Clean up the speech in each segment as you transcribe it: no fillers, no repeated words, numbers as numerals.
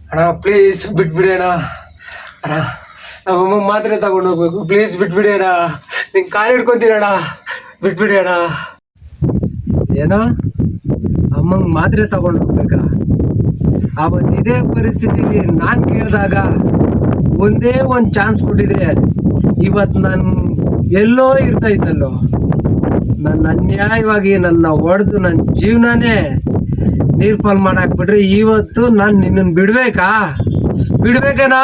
ಅಣ್ಣ ಪ್ಲೀಸ್ ಬಿಟ್ಬಿಡಿ ಅಣ್ಣ. ಅಣ್ಣ ನಮ್ಮಮ್ಮ ಮಾತ್ರೆ ತಗೊಂಡು ಹೋಗ್ಬೇಕು, ಪ್ಲೀಸ್ ಬಿಟ್ಬಿಡಿ ಅಣ್ಣ. ನಿಂಗೆ ಕಾಲು ಹಿಡ್ಕೊಂತೀನಿ ಅಣ್ಣ, ಬಿಟ್ಬಿಡಿ ಅಣ್ಣ. ಏನೋ ಅಮ್ಮಂಗೆ ಮಾತ್ರೆ ತಗೊಂಡು ಹೋಗ್ಬೇಕಾ? ಅವತ್ತು ಇದೇ ಪರಿಸ್ಥಿತಿಲಿ ನಾನು ಕೇಳಿದಾಗ ಒಂದೇ ಒಂದು ಚಾನ್ಸ್ ಕೊಟ್ಟಿದ್ರೆ ಇವತ್ತು ನಾನು ಎಲ್ಲೋ ಇರ್ತಾ ಇದ್ದಲ್ಲೋ. ನನ್ನ ಅನ್ಯಾಯವಾಗಿ ನನ್ನ ಹೊಡೆದು ನನ್ನ ಜೀವನನೇ ನೀರು ಪಾಲ್ ಮಾಡಾಕ್ಬಿಟ್ರೆ ಇವತ್ತು ನಾನು ನಿನ್ನನ್ನು ಬಿಡ್ಬೇಕೇನಾ?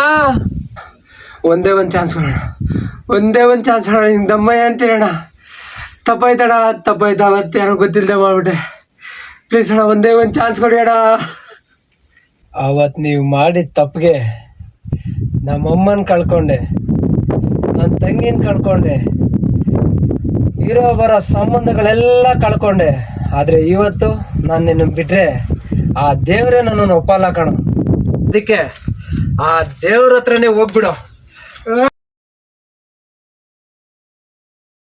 ಒಂದೇ ಒಂದು ಚಾನ್ಸ್ ಕೊಡೋಣ, ಒಂದೇ ಒಂದು ಚಾನ್ಸ್ ಕೊಡೋಣ. ನಿಂಗೆ ದಮ್ಮಯ್ಯ ಅಂತೀರಣ್ಣ. ತಪ್ಪಾಯ್ತಣ್ಣ, ತಪ್ಪಾಯ್ತು. ಅವತ್ತು ಯಾರೋ ಗೊತ್ತಿಲ್ಲದೆ ಮಾಡ್ಬಿಟ್ಟೆ. ಪ್ಲೀಸ್ ಅಣ್ಣ, ಒಂದೇ ಒಂದು ಚಾನ್ಸ್ ಕೊಡಿ ಅಣ್ಣ. ಅವತ್ತು ನೀವು ಮಾಡಿದ ತಪ್ಪಿಗೆ ನಮ್ಮಮ್ಮನ ಕಳ್ಕೊಂಡೆ, ನನ್ನ ತಂಗಿನ ಕಳ್ಕೊಂಡೆ, ಇರೋ ಬರೋ ಸಂಬಂಧಗಳೆಲ್ಲ ಕಳ್ಕೊಂಡೆ. ಆದರೆ ಇವತ್ತು ನಾನು ನಿನ್ನ ಬಿಟ್ಟರೆ ಆ ದೇವರೇ ನನ್ನನ್ನು ಒಪ್ಪಲ್ಲ ಕಣೋ. ಅದಕ್ಕೆ ಆ ದೇವ್ರ ಹತ್ರನೇ ಹೋಗ್ಬಿಡು.